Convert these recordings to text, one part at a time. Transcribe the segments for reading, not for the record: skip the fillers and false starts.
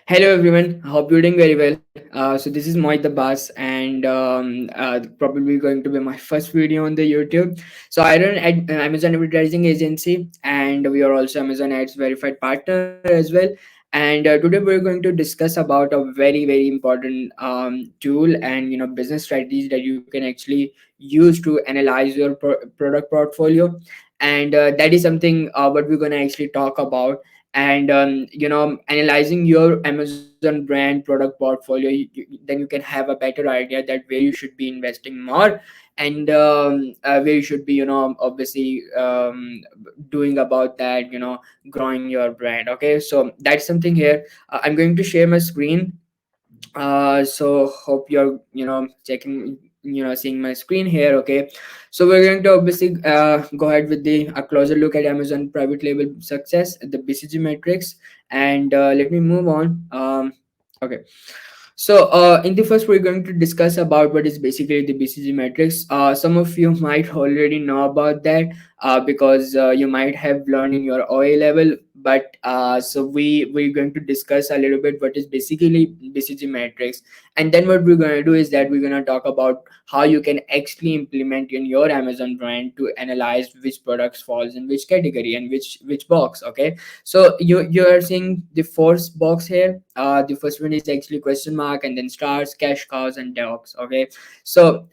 Hello everyone, hope you're doing very well. So this is Mohit the Boss, and probably going to be my first video on the YouTube. So I run Amazon advertising agency, and we are also Amazon Ads verified partner as well. And today we're going to discuss about a very important tool and business strategies that you can actually use to analyze your product portfolio, and that is something what we're gonna actually talk about. And analyzing your Amazon brand product portfolio, then you can have a better idea that where you should be investing more, and where you should be obviously doing about that, growing your brand. Okay, so that's something here. I'm going to share my screen. So hope you're checking, seeing my screen here. Okay, so we're going to obviously go ahead with the a closer look at Amazon private label success, the BCG metrics. And let me move on. Okay, so in the first, we're going to discuss about what is basically the BCG matrix. Some of you might already know about that because you might have learned in your OA level. But so we're going to discuss a little bit what is basically BCG matrix, and then what we're going to do is that we're going to talk about how you can actually implement in your Amazon brand to analyze which products falls in which category and which box. Okay, so you are seeing the first box here. The first one is actually question mark, and then stars, cash cows, and dogs. Okay, so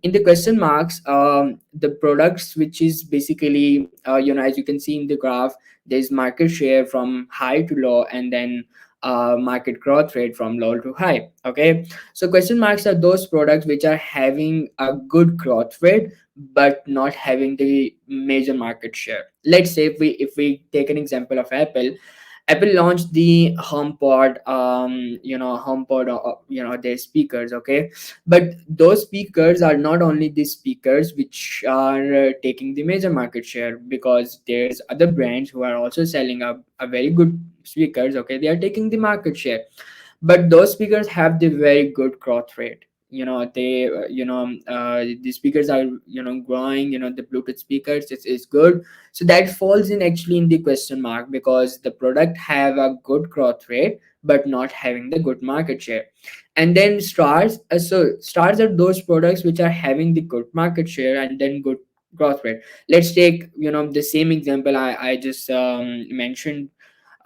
in the question marks, the products which is basically as you can see in the graph, there's market share from high to low, and then market growth rate from low to high. Okay, so question marks are those products which are having a good growth rate but not having the major market share. Let's say if we take an example of Apple launched the HomePod, HomePod, their speakers. Okay, but those speakers are not only the speakers which are taking the major market share, because there's other brands who are also selling a very good speakers. Okay, they are taking the market share, but those speakers have the very good growth rate. They the speakers are growing. The Bluetooth speakers is good. So that falls in actually in the question mark, because the product have a good growth rate but not having the good market share. And then stars, so stars are those products which are having the good market share and then good growth rate. Let's take the same example I just mentioned.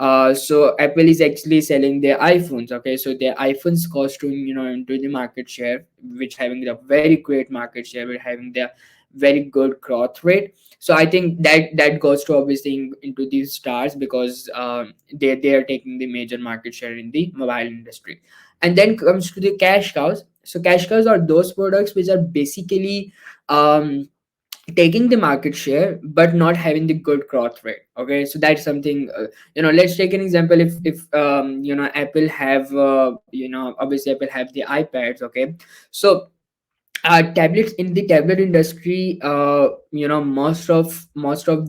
So Apple is actually selling their iPhones. Okay, so their iPhones cost to into the market share, which having the very great market share, with having their very good growth rate. So I think that goes to obviously into these stars, because they are taking the major market share in the mobile industry. And then comes to the cash cows. So cash cows are those products which are basically um taking the market share but not having the good growth rate. Okay, so that's something. Let's take an example. If Apple have obviously Apple have the iPads. Okay, so tablets, in the tablet industry, most of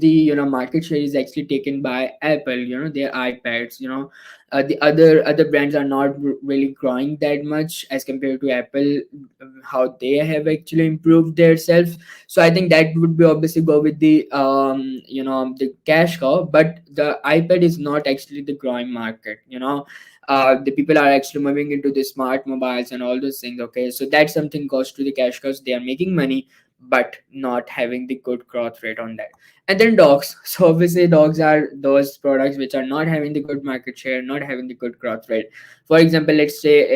the market share is actually taken by Apple. Their iPads. The other brands are not really growing that much as compared to Apple, how they have actually improved their self. So I think that would be obviously go with the the cash cow. But the iPad is not actually the growing market. The people are actually moving into the smart mobiles and all those things. Okay, so that's something goes to the cash cows. They are making money but not having the good growth rate on that. And then dogs. So obviously dogs are those products which are not having the good market share, not having the good growth rate. For example, let's say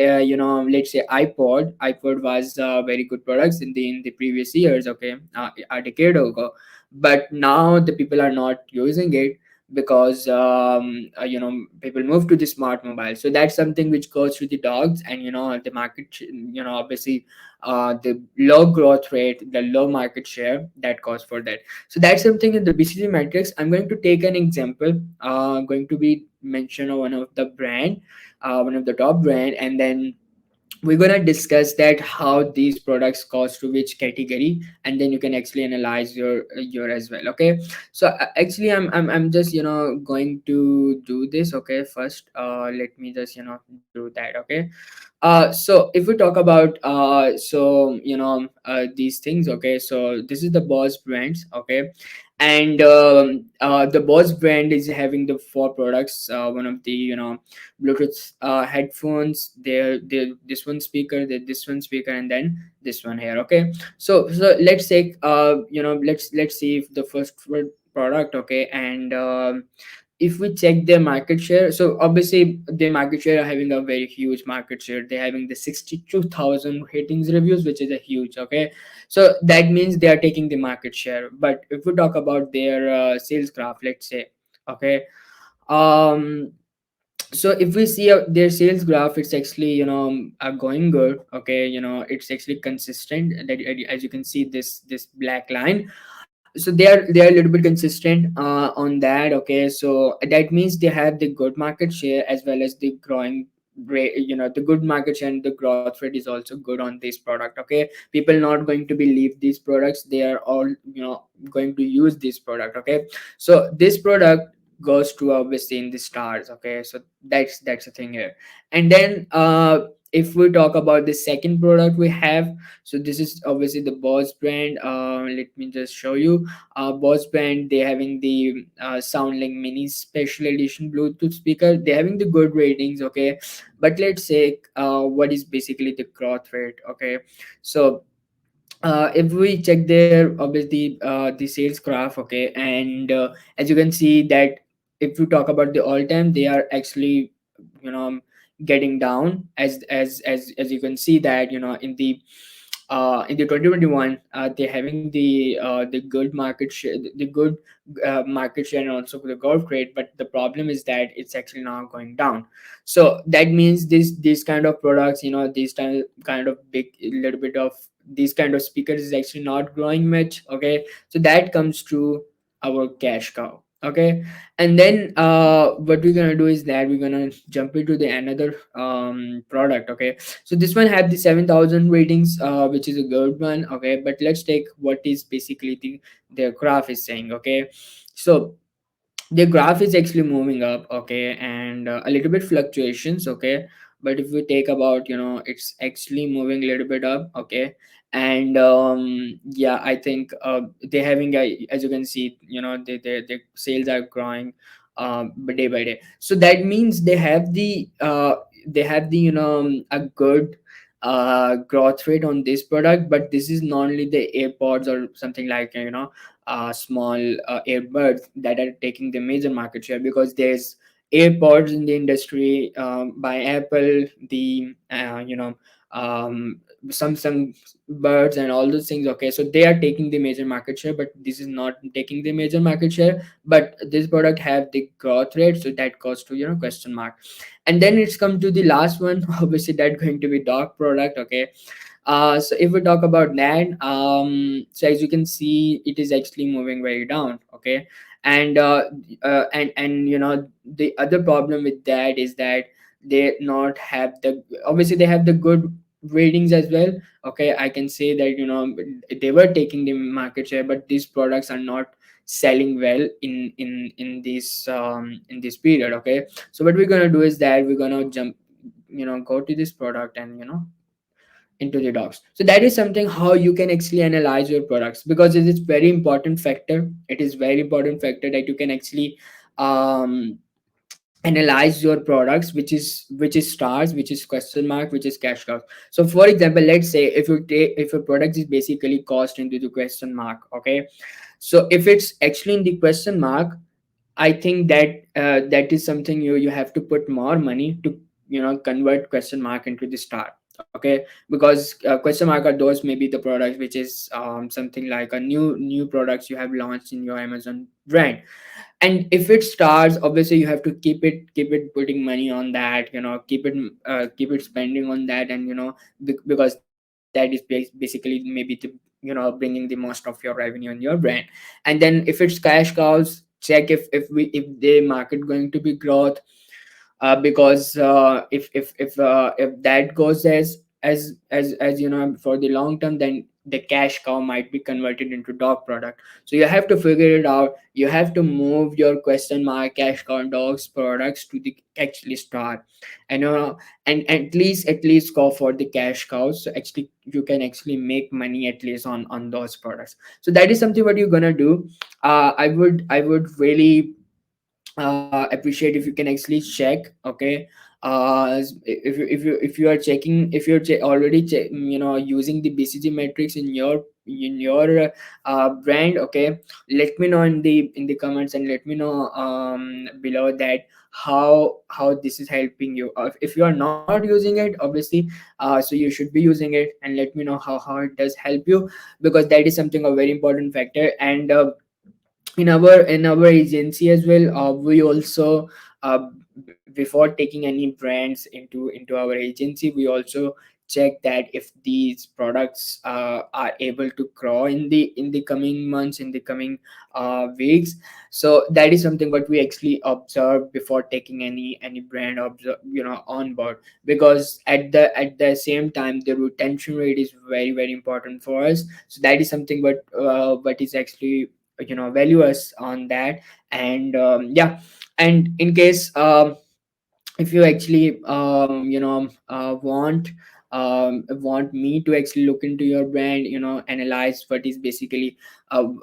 ipod was very good products in the previous years. Okay, a decade ago. But now the people are not using it, because people move to the smart mobile. So that's something which goes to the dogs. And the market obviously the low growth rate, the low market share, that goes for that. So that's something in the BCG matrix. I'm going to take an example. Going to be mention of one of the top brand, and then we're gonna discuss that how these products cost to which category, and then you can actually analyze your as well. Okay, so actually I'm just going to do this. Okay, first let me just do that. Okay, so if we talk about these things. Okay, so this is the boss brands. Okay, And the Boss brand is having the four products. One of the, Bluetooth headphones, there this one speaker, this one speaker, and then this one here. Okay, so let's take, let's see if the first product. Okay, and if we check their market share, so obviously their market share are having a very huge market share. They're having the 62,000 ratings reviews, which is a huge. Okay, so that means they are taking the market share. But if we talk about their sales graph, let's say, okay, um so if we see their sales graph, it's actually, going good. Okay, it's actually consistent, that as you can see, this black line. So they are a little bit consistent on that. Okay, so that means they have the good market share as well as the growing rate. The good market share and the growth rate is also good on this product. Okay, people not going to be leave these products, they are all, going to use this product. Okay, so this product goes to obviously in the stars. Okay, so that's the thing here. And then if we talk about the second product we have, so this is obviously the Boss brand. Let me just show you. Boss brand, they having the Soundlink Mini Special Edition Bluetooth speaker. They having the good ratings. Okay, but let's say what is basically the growth rate. Okay, so if we check there, obviously the sales graph. Okay, and as you can see that if we talk about the all time, they are actually, you know getting down, as you can see that, in the 2021, they're having the good market share, the good market share, and also the growth rate. But the problem is that it's actually now going down. So that means these kind of products, these kind of big little bit of these kind of speakers is actually not growing much. Okay, so that comes to our cash cow. Okay, and then what we're gonna do is that we're gonna jump into the another product. Okay, so this one had the 7,000 ratings, which is a good one. Okay, but let's take what is basically the graph is saying. Okay, so the graph is actually moving up. Okay, and a little bit fluctuations. Okay, but if we take about, it's actually moving a little bit up. Okay, and yeah, I think they're having a, as you can see, the sales are growing day by day. So that means they have the a good growth rate on this product. But this is not only the AirPods or something like, small earbuds that are taking the major market share, because there's AirPods in the industry by Apple, the Samsung birds and all those things. Okay, so they are taking the major market share, but this is not taking the major market share. But this product have the growth rate, so that goes to, question mark. And then it's come to the last one obviously that going to be dog product. Okay, so if we talk about that, so as you can see, it is actually moving very down. Okay, and and the other problem with that is that they not have the, obviously they have the good ratings as well. Okay, I can say that, they were taking the market share, but these products are not selling well in this period. Okay, so what we're gonna do is that we're gonna jump, go to this product and, into the docs. So that is something how you can actually analyze your products, because it is very important factor. It is very important factor that you can actually um analyze your products, which is stars, which is question mark, which is cash cows. So for example, let's say if a product is basically cost into the question mark. Okay, so if it's actually in the question mark, I think that that is something you have to put more money to, convert question mark into the star. Okay, because question mark are those maybe the products which is something like a new products you have launched in your Amazon brand. And if it stars, obviously you have to keep it putting money on that, keep it spending on that. And because that is basically maybe the, bringing the most of your revenue in your brand. And then if it's cash cows, check if the market going to be growth, because if that goes as you know, for the long term, then the cash cow might be converted into dog product. So you have to figure it out. You have to move your question mark cash cow dogs products to the actually star. I know. And at least go for the cash cows, so actually you can actually make money at least on those products. So that is something what you're gonna do. I would really appreciate if you can actually check, okay. If you are checking, if you're already using the BCG metrics in your brand, okay, let me know in the comments, and let me know below that how this is helping you. If you are not using it, obviously, so you should be using it, and let me know how it does help you, because that is something a very important factor. And in our agency as well, we also, before taking any brands into our agency, we also check that if these products are able to grow in the coming months, in the coming weeks. So that is something what we actually observe before taking any brand on board, because at the same time the retention rate is very very important for us. So that is something what is actually value us on that. And yeah. And in case, if you actually want me to actually look into your brand, analyze what is basically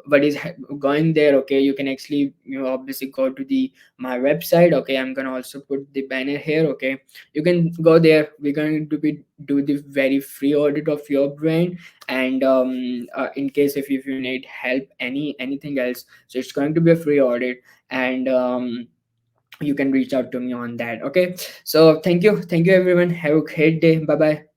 what is going there, okay, you can actually obviously go to the my website, okay. I'm gonna also put the banner here, okay. You can go there. We're going to be do the very free audit of your brand. And in case if you need help anything else, so it's going to be a free audit. And you can reach out to me on that, okay. So thank you everyone, have a great day, bye bye.